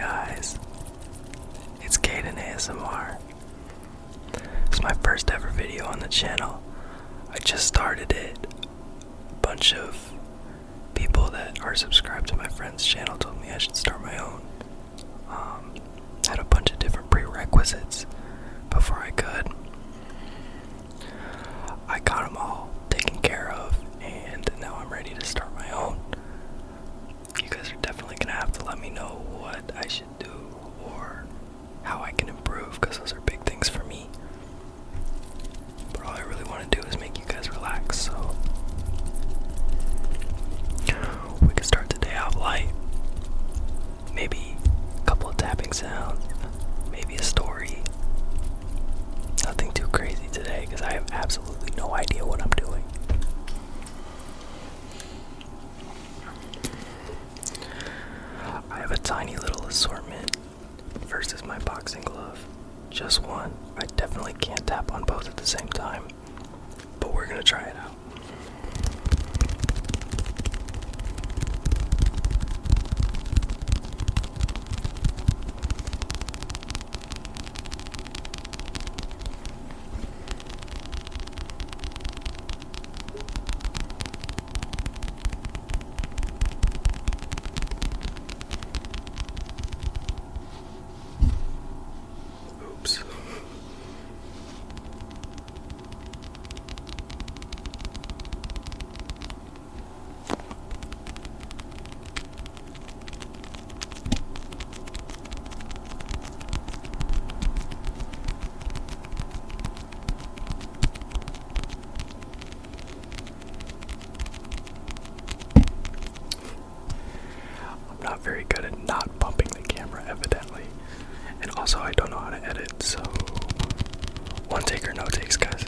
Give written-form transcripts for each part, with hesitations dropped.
guys, it's Kaden ASMR. It's my first ever video on the channel. I just started it. A bunch of people that are subscribed to my friend's channel told me I should start my own. Had a bunch of different prerequisites before I could. I got them all taken care of, and now I'm ready to start my own. You guys are definitely gonna have to let me know what I should do or how I can improve, because those are big things for me. But all I really want to do is make you guys relax, so we can start the day out light. Maybe a couple of tapping sounds, maybe a story. Nothing too crazy today, because I have absolutely no idea what I'm doing. I have a tiny little assortment versus my boxing glove. Just one. I definitely can't tap on both at the same time, but we're gonna try it out. Oops. I'm not very good at not bumping the camera, evidently. And also, I don't know how to edit, so one take or no takes, guys.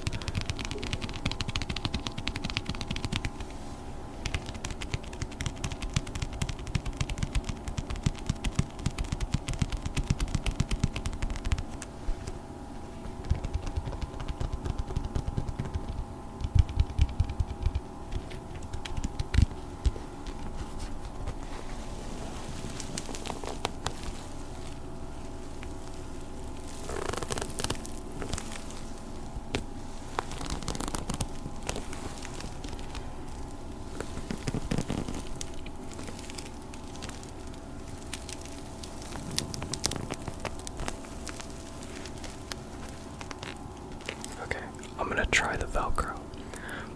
I'm gonna try the Velcro,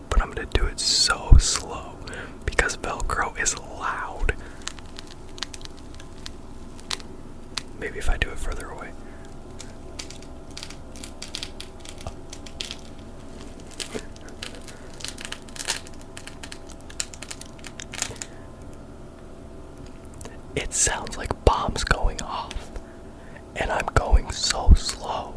but I'm gonna do it so slow because Velcro is loud. Maybe if I do it further away. It sounds like bombs going off, and I'm going so slow.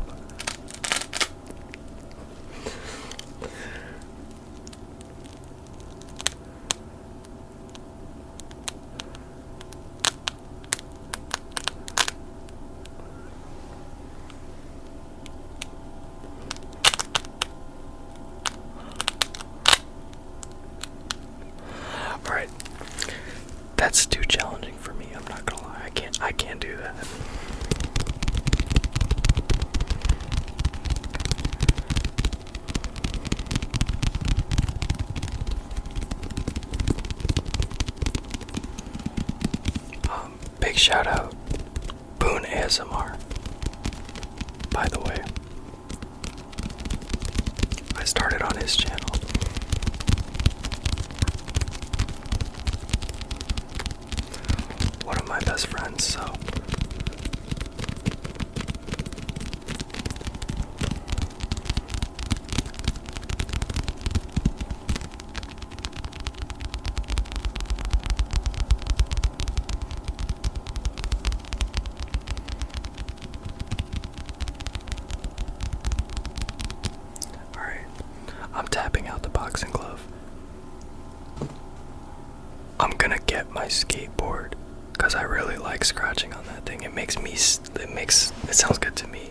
Alright, that's too challenging for me, I'm not gonna lie. I can't do that. Big shout out, Boone ASMR. By the way, I started on his channel. One of my best friends, so alright, I'm tapping out the boxing glove. I'm gonna get my skateboard because I really like scratching on that thing. It sounds good to me.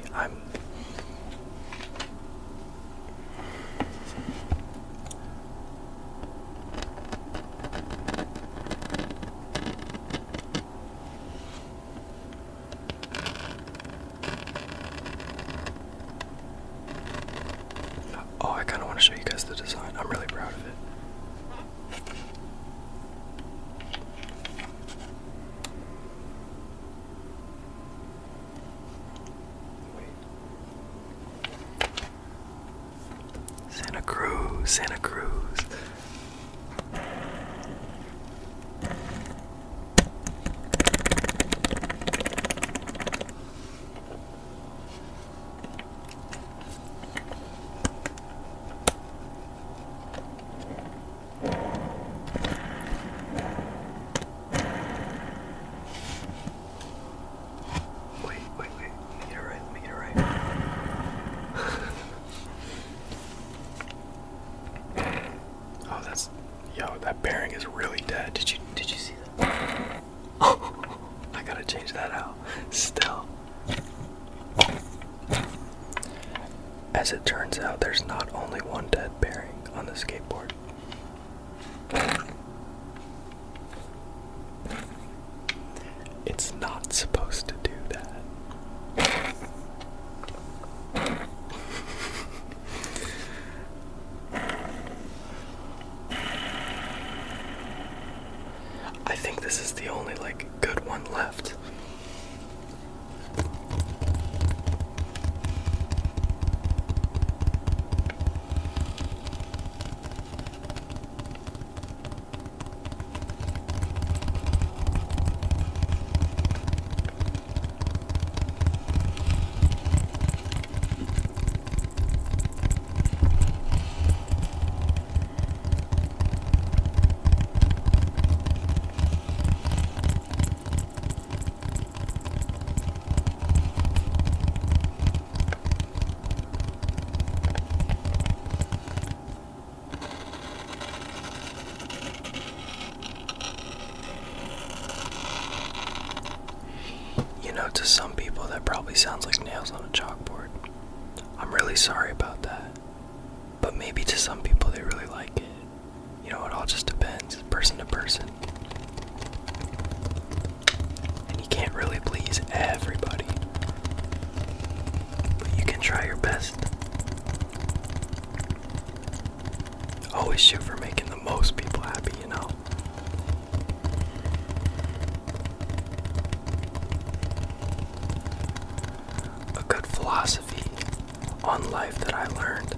Santa Cruz. Wait. Let me get it right. Oh, that bearing is really dead. Did you see that? Oh, I gotta change that out. Still. As it turns out, there's not only one dead bearing on the skateboard. It's not supposed to do that. I think this is the only good one left. To some people, that probably sounds like nails on a chalkboard. I'm really sorry about that. But maybe to some people, they really like it. You know, it all just depends, person to person. And you can't really please everybody. But you can try your best. Always shoot for making the most people happy, you know? Philosophy on life that I learned.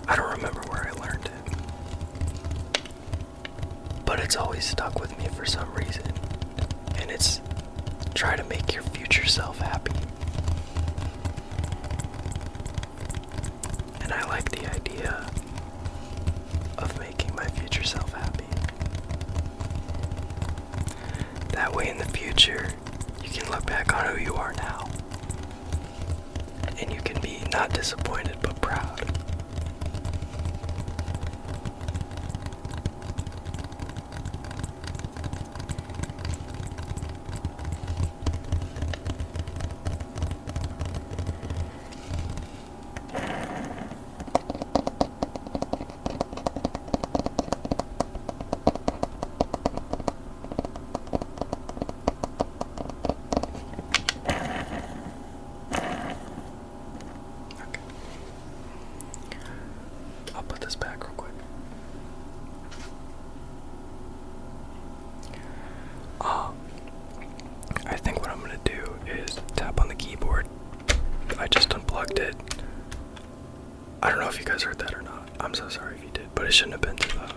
I don't remember where I learned it, but it's always stuck with me for some reason, and it's try to make your future self happy. And I like the idea of making my future self happy. That way in the future, you can look back on who you are now. And you can be not disappointed, but proud. I think what I'm gonna do is tap on the keyboard. I just unplugged it. I don't know if you guys heard that or not. I'm so sorry if you did, but it shouldn't have been too loud.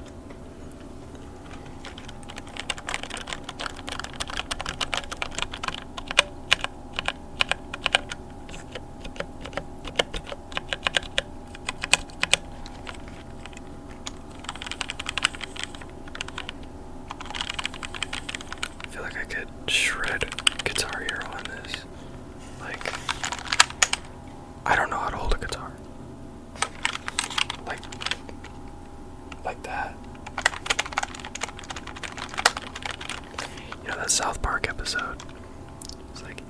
I feel like I could shred Guitar Hero on this. I don't know how to hold a guitar. Like that. You know that South Park episode? It's like,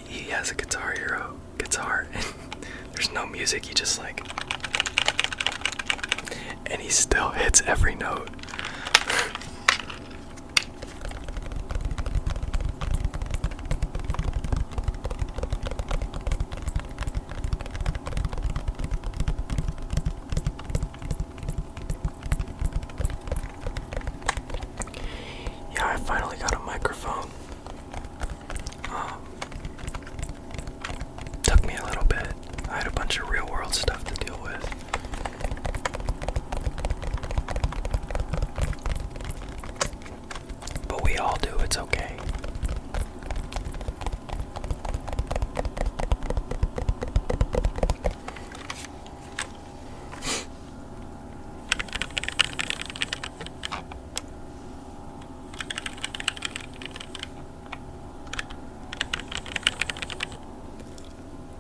he has a Guitar Hero guitar, and there's no music, he just and he still hits every note. I finally got a microphone. Took me a little bit. I had a bunch of real world stuff to deal with. We all do, it's okay.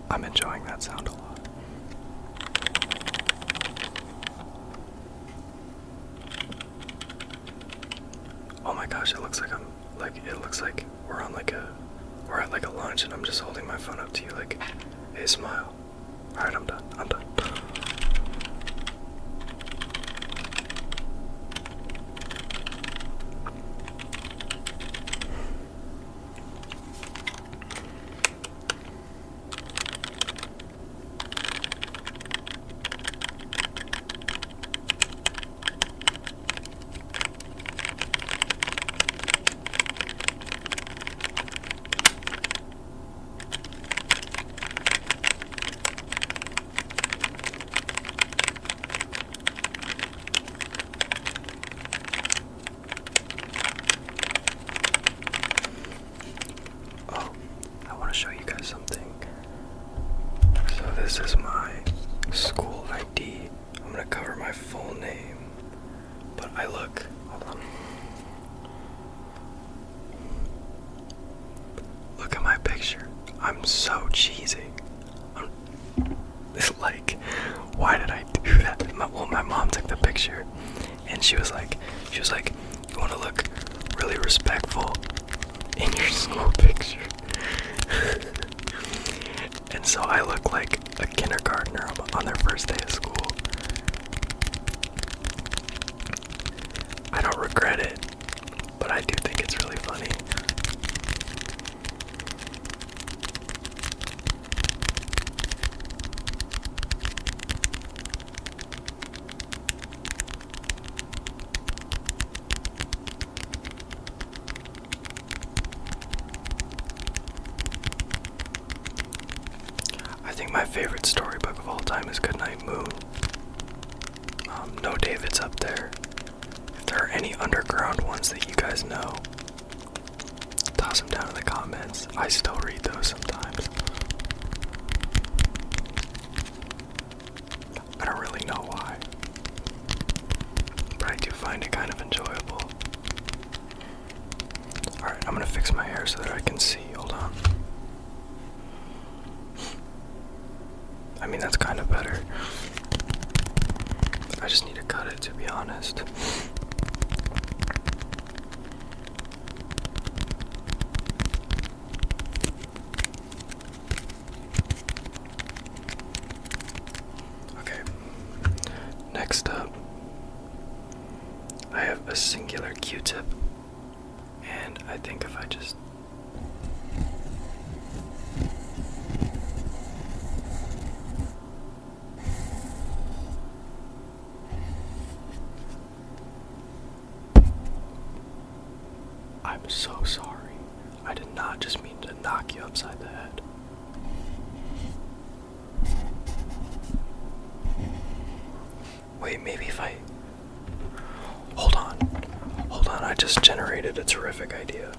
I'm enjoying that sound a lot. Oh my gosh, it looks like we're at like a lunch and I'm just holding my phone up to you like, hey, smile. Alright, I'm done. Show you guys something. So this is my school ID. I'm gonna cover my full name, but hold on. Look at my picture. I'm so cheesy. Like, why did I do that? My mom took the picture, and she was like, you want to look really respectful in your school picture. And so I look like a kindergartner on their first day of school. I don't regret it, but I do think it's really funny. I think my favorite storybook of all time is Goodnight Moon. No David's up there. If there are any underground ones that you guys know, toss them down in the comments. I still read those sometimes. I don't really know why, but I do find it kind of enjoyable. Alright, I'm gonna fix my hair so that I can see. Hold on. I mean, that's kind of better. I just need to cut it, to be honest. Okay. Next up, I have a singular Q-tip, and I think if I just I'm so sorry. I did not just mean to knock you upside the head. Wait, maybe if I... Hold on. I just generated a terrific idea.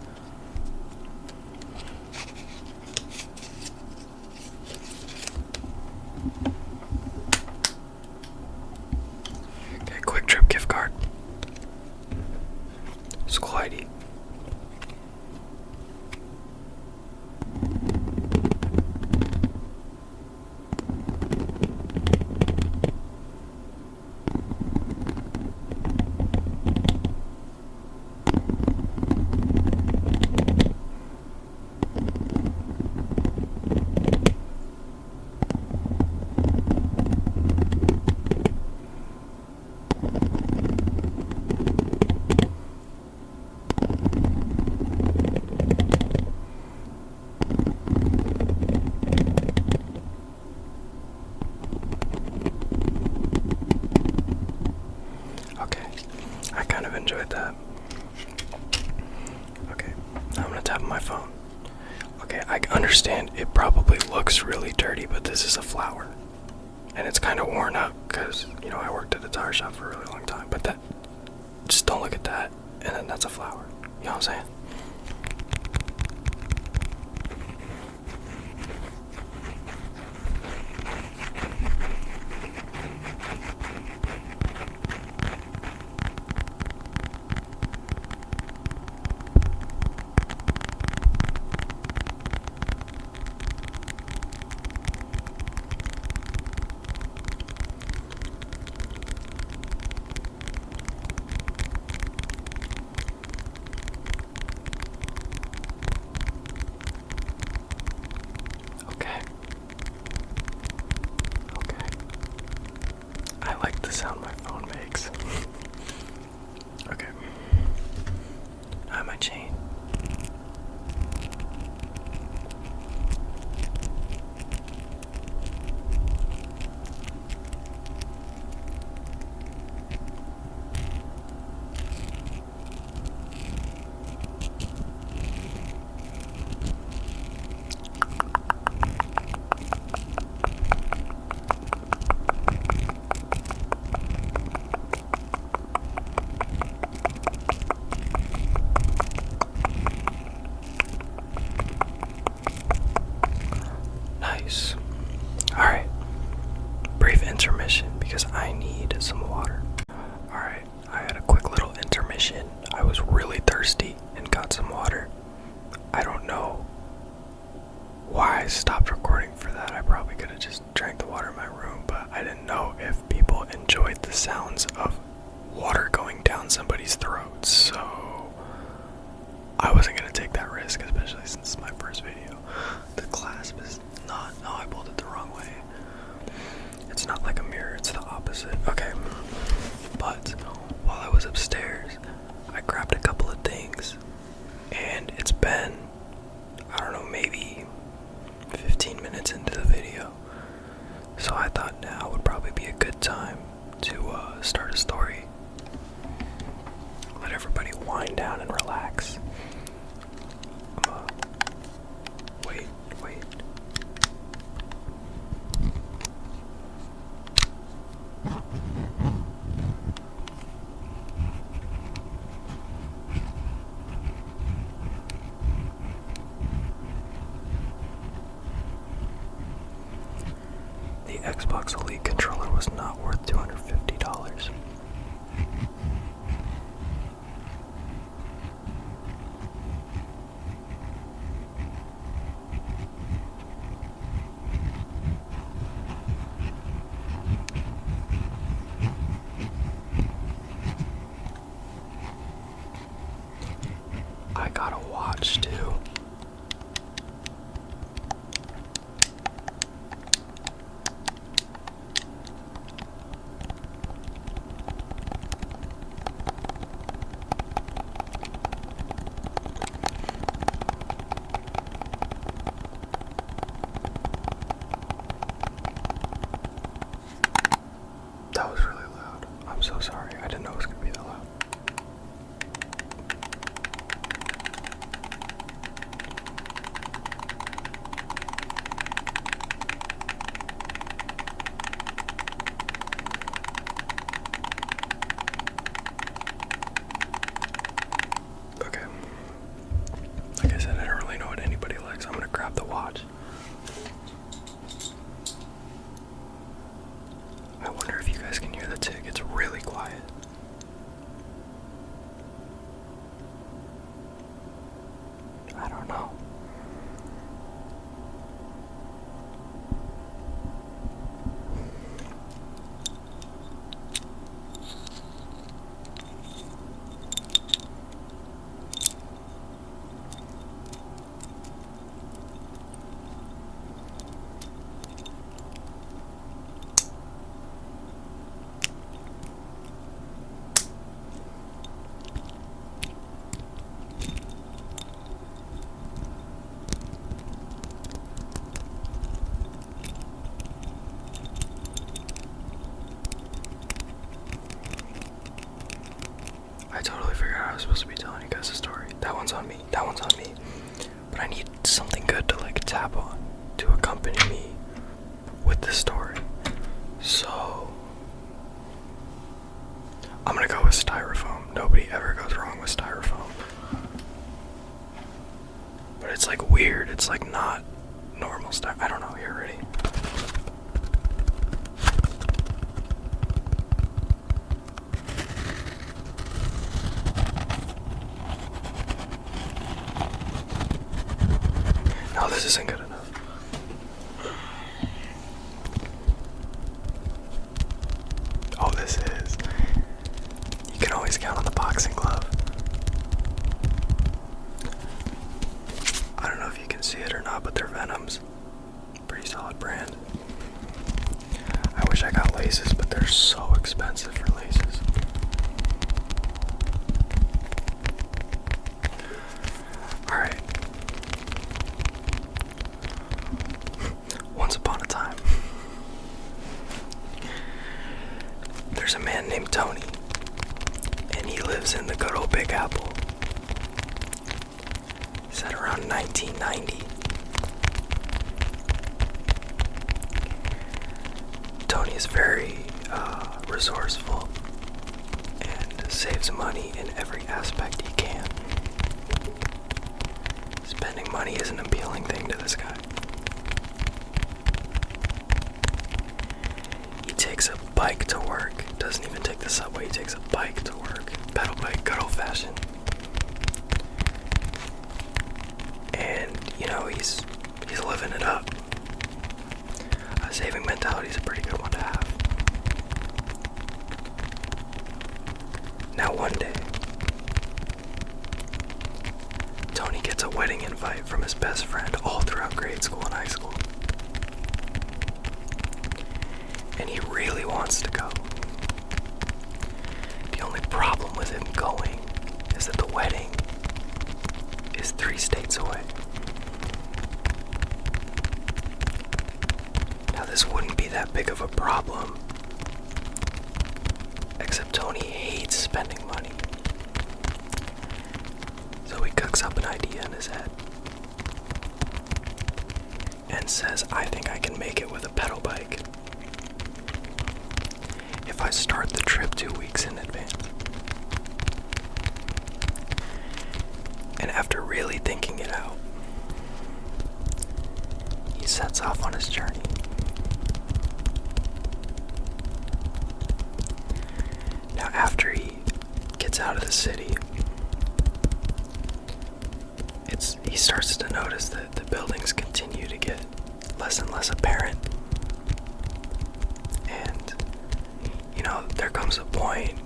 Okay, Quick Trip gift card. School ID. Enjoyed that. Okay, now I'm gonna tap on my phone. Okay, I understand it probably looks really dirty, but this is a flower. And it's kind of worn up because, I worked at a tire shop for a really long time. But just don't look at that, and then that's a flower. You know what I'm saying? I like the sound my phone makes. Okay. Now I have my chain. Nice. Alright. Brief intermission because I need some water. Alright, I had a quick little intermission. I was really thirsty and got some water. I don't know why I stopped recording for that. I probably could have just drank the water in my room, but I didn't know if people enjoyed the sounds of water going down somebody's throat, so I wasn't going to take that risk, especially since it's my first video. The clasp is not, no, I pulled it the wrong way. It's not like a mirror, it's the opposite. Okay, but while I was upstairs, I grabbed a couple of things, and it's been, I don't know, maybe 15 minutes into the video, so I thought now would probably be a good time to start a story. Let everybody wind down and relax. Wait. The Xbox Elite controller was not worth $250. I got a watch too. That was really loud. I'm so sorry. I didn't know it was going to be that loud. Okay. Like I said, I don't really know what anybody likes. I'm going to grab the watch. I wonder if you guys can hear the tick. It's really quiet. I don't know. I totally figured out I was supposed to be telling you guys a story. That one's on me. But I need something good to like tap on to accompany me with the story. So I'm gonna go with styrofoam. Nobody ever goes wrong with styrofoam. weird. It's like not normal stuff. I don't know. Here, ready? No, this isn't good enough. Oh, this is. You can always count on the boxing glove. I don't know if you can see it or not, but they're Venoms. Pretty solid brand. I wish I got laces, but they're so expensive for laces. Alright. Once upon a time, there's a man named Tony, and he lives in the good old Big Apple. He's at around 1990. Tony is very resourceful and saves money in every aspect he can. Spending money is an appealing thing to this guy. He takes a bike to work. Doesn't even take the subway. He takes a bike to work. Pedal bike, good old fashioned. And you know, he's living it up. A saving mentality is a pretty good one to have. Now one day, Tony gets a wedding invite from his best friend all throughout grade school and high school. And he really wants to go. The only problem with him going is that the wedding is 3 states away. Now this wouldn't be that big of a problem, except Tony hates spending money. So he cooks up an idea in his head and says, I think I can make it with a pedal bike if I start the trip 2 weeks in advance. And after really thinking it out, he sets off on his journey. Now after he gets out of the city, he starts to notice that the buildings continue to get less and less apparent. And, you know, there comes a point,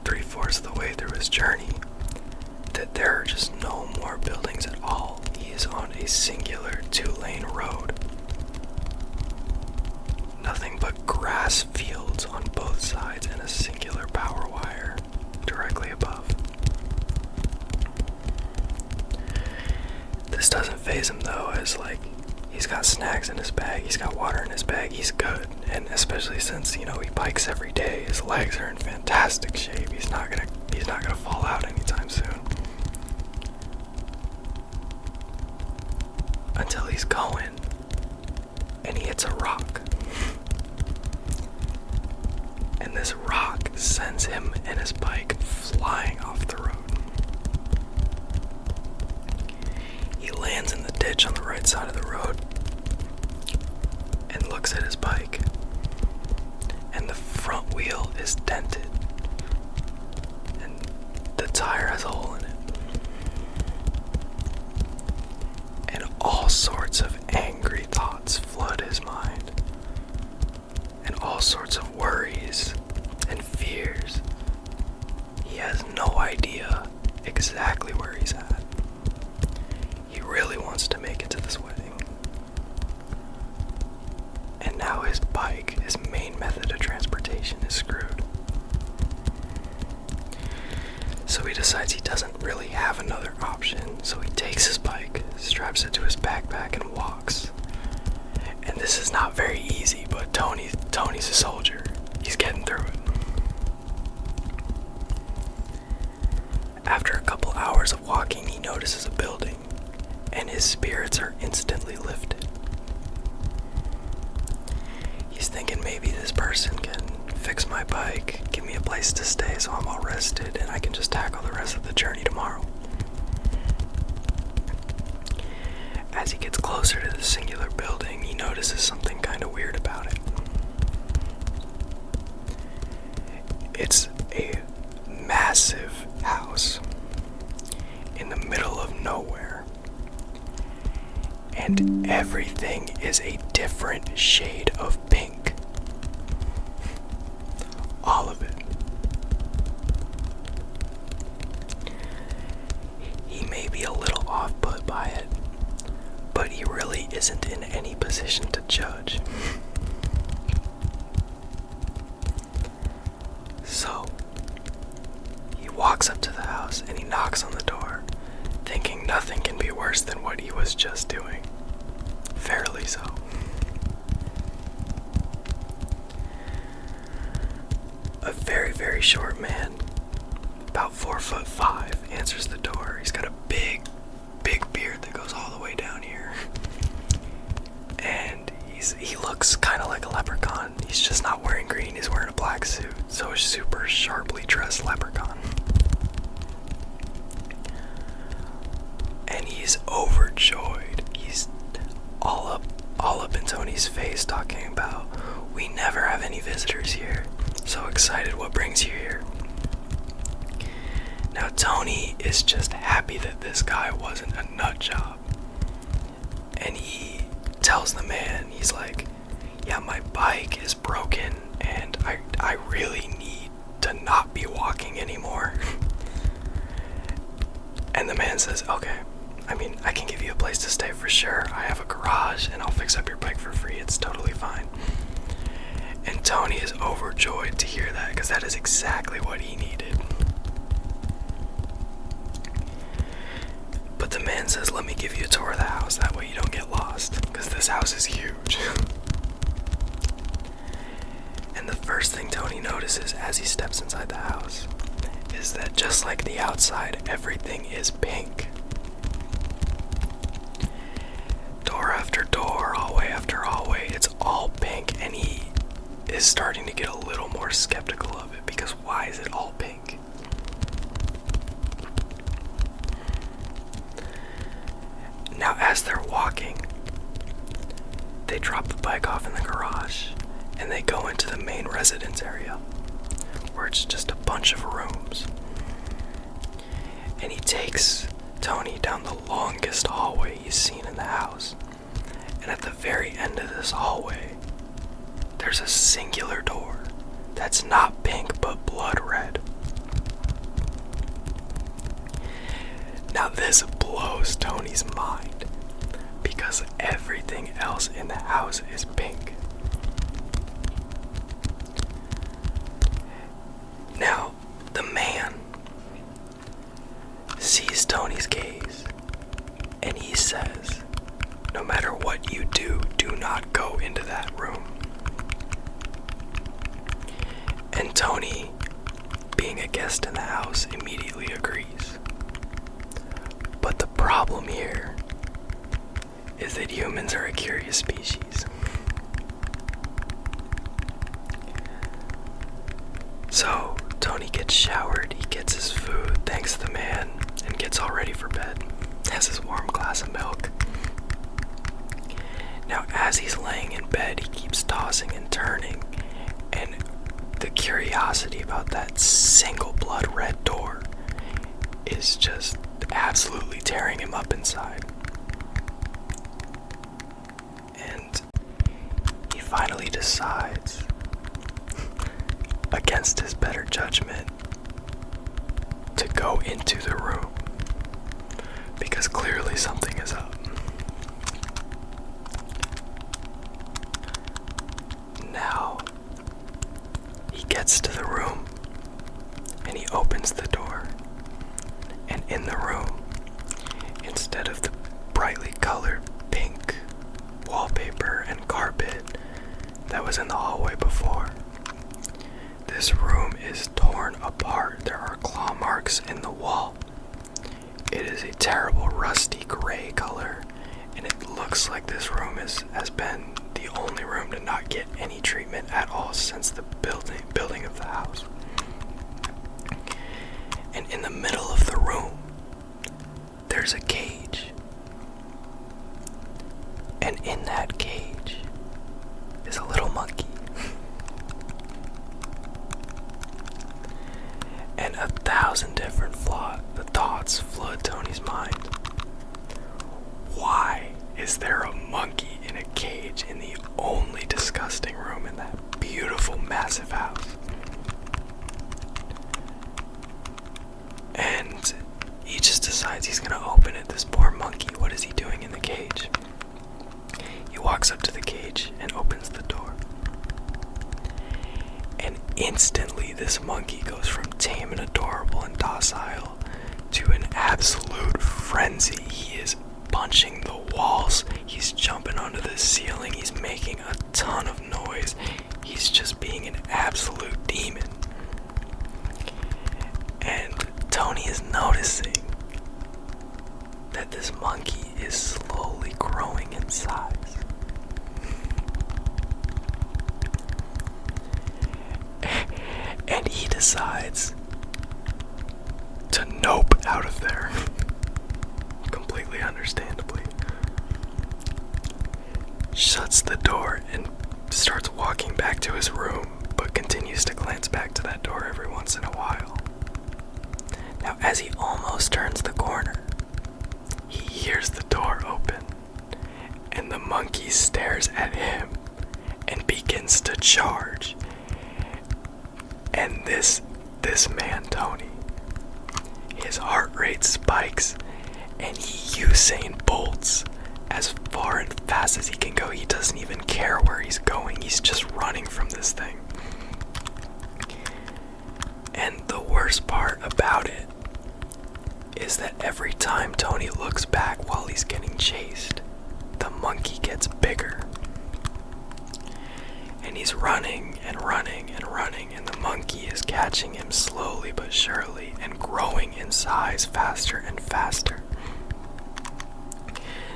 3/4 of the way through his journey, that there are just no more buildings at all. He is on a singular 2-lane road. Nothing but grass fields on both sides and a singular power wire directly above. This doesn't faze him though, as he's got snacks in his bag, he's got water in his bag, he's good. And especially since, he bikes every day, his legs are in fantastic shape. He's not gonna fall out anytime soon. Until he's going and he hits a rock. And this rock sends him and his bike flying off the road. He lands in the ditch on the right side of the road and looks at his bike, and the front wheel is dented and the tire has a hole in it. And all sorts of angry thoughts flood his mind, and all sorts of worries and fears. He has no idea exactly where he's at. He really wants to make it to this wedding. And now his bike, his main method of transportation, is screwed. So he decides he doesn't really have another option. So he takes his bike, straps it to his backpack, and walks. And this is not very easy, but Tony's a soldier. He's getting through it. After a couple hours of walking, he notices a building, and his spirits are instantly lifted. He's thinking maybe this person can fix my bike, give me a place to stay so I'm all rested, and I can just tackle the rest of the journey tomorrow. gets closer to the singular building, he notices something kind of weird about it. It's a massive house in the middle of nowhere, and everything is a different shade of pink. All of it. He may be a little off-put by it, but he really isn't in any position to judge. So, he walks up to the house and he knocks on the door, thinking nothing can be worse than what he was just doing. Fairly so. A very, very short man, about 4'5", answers the door. He's got a big beard that goes all the way down here. And he looks kind of like a leprechaun. He's just not wearing green, he's wearing a black suit. So a super sharply dressed leprechaun. And he's overjoyed. He's all up in Tony's face talking about, "We never have any visitors here. So excited, what brings you here?" Now Tony is just happy that this guy wasn't a nut job. And he tells the man, he's like, "Yeah, my bike is broken and I really need to not be walking anymore." And the man says, "Okay, I can give you a place to stay for sure. I have a garage and I'll fix up your bike for free. It's totally fine." And Tony is overjoyed to hear that, because that is exactly what he needed. But the man says, "Let me give you a tour of the house, that way you don't get lost, because this house is huge." And the first thing Tony notices as he steps inside the house is that just like the outside, everything is pink. Door after door, hallway after hallway, it's all pink, and he is starting to get a little more skeptical of it, because why is it all pink? Now as they're walking, they drop the bike off in the garage and they go into the main residence area, where it's just a bunch of rooms. And he takes Tony down the longest hallway he's seen in the house. And at the very end of this hallway, there's a singular door that's not pink but blood red. Now this blows Tony's mind, because everything else in the house is pink. Now, the man sees Tony's gaze, and he says, "No matter what you do, do not go into that room." And Tony, being a guest in the house, immediately agrees. But the problem here is that humans are a curious species. So, Tony gets showered, he gets his food, thanks the man, and gets all ready for bed. Has his warm glass of milk. Now, as he's laying in bed, he keeps tossing and turning, and the curiosity about that single blood red door is just absolutely tearing him up inside. And he finally decides, against his better judgment, to go into the room, because clearly something is up. Now, he gets to the room and he opens the door, and in the room, instead of the brightly colored pink wallpaper and carpet that was in the hallway before, this room is torn apart. There are claw marks in the wall. It is a terrible rusty gray color, and it looks like this room has been the only room to not get any treatment at all since the building of the house. And in the middle of the room, there's a cage. And in that cage is a little monkey. And 1,000 different thoughts flood Tony's mind. Why is there a monkey in a cage in the only disgusting room in that beautiful, massive house? And he just decides he's gonna open it. This poor monkey, what is he doing in the cage? He walks up to the cage and opens the door. And instantly this monkey goes from tame and adorable and docile to an absolute frenzy. He is punching the walls, he's jumping onto the ceiling, he's making a ton of noise. He's just being an absolute demon. And Tony is noticing that this monkey is slowly growing in size. And he decides to nope out of there. Completely understandably. Shuts the door and starts walking back to his room, but continues to glance back to that door every once in a while. Now, as he almost turns the corner, he hears the door open, and the monkey stares at him and begins to charge. And this man, Tony, his heart rate spikes, and he Usain Bolts as far and fast as he can go. He doesn't even care where he's going. He's just running from this thing. And the worst part about it is that every time Tony looks back while he's getting chased, the monkey gets bigger. And he's running and running and running, and the monkey is catching him slowly but surely and growing in size faster and faster.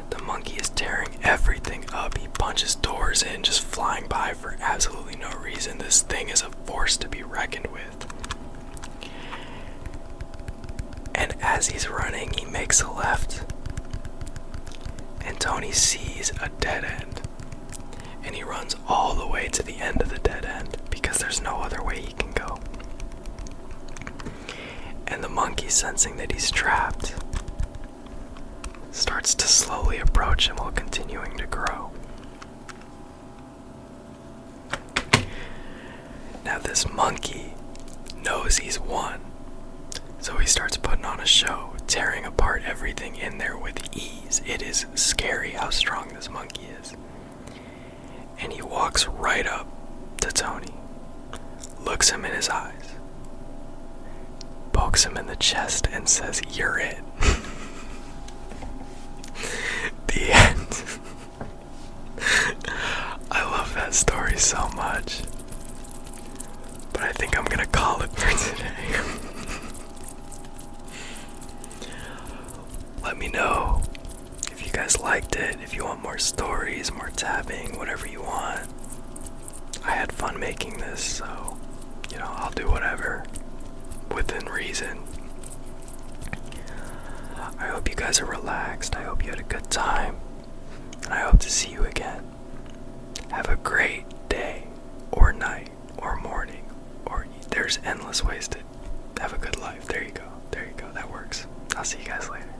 The monkey is tearing everything up. He punches doors in, just flying by for absolutely no reason. This thing is a force to be reckoned with. And as he's running, he makes a left. And Tony sees a dead end. And he runs all the way to the end of the dead end because there's no other way he can go. And the monkey, sensing that he's trapped, starts to slowly approach him while continuing to grow. Now this monkey knows he's won, so he starts putting on a show, tearing apart everything in there with ease. It is scary how strong this monkey is. And he walks right up to Tony, looks him in his eyes, pokes him in the chest, and says, "You're it." The end. I love that story so much. But I think I'm gonna call it for today. Let me know if you guys liked it, if you want more stories, more tapping, whatever you want. I had fun making this, so, I'll do whatever within reason. I hope you guys are relaxed. I hope you had a good time. And I hope to see you again. Have a great day, or night, or morning, or there's endless ways to have a good life. There you go. That works. I'll see you guys later.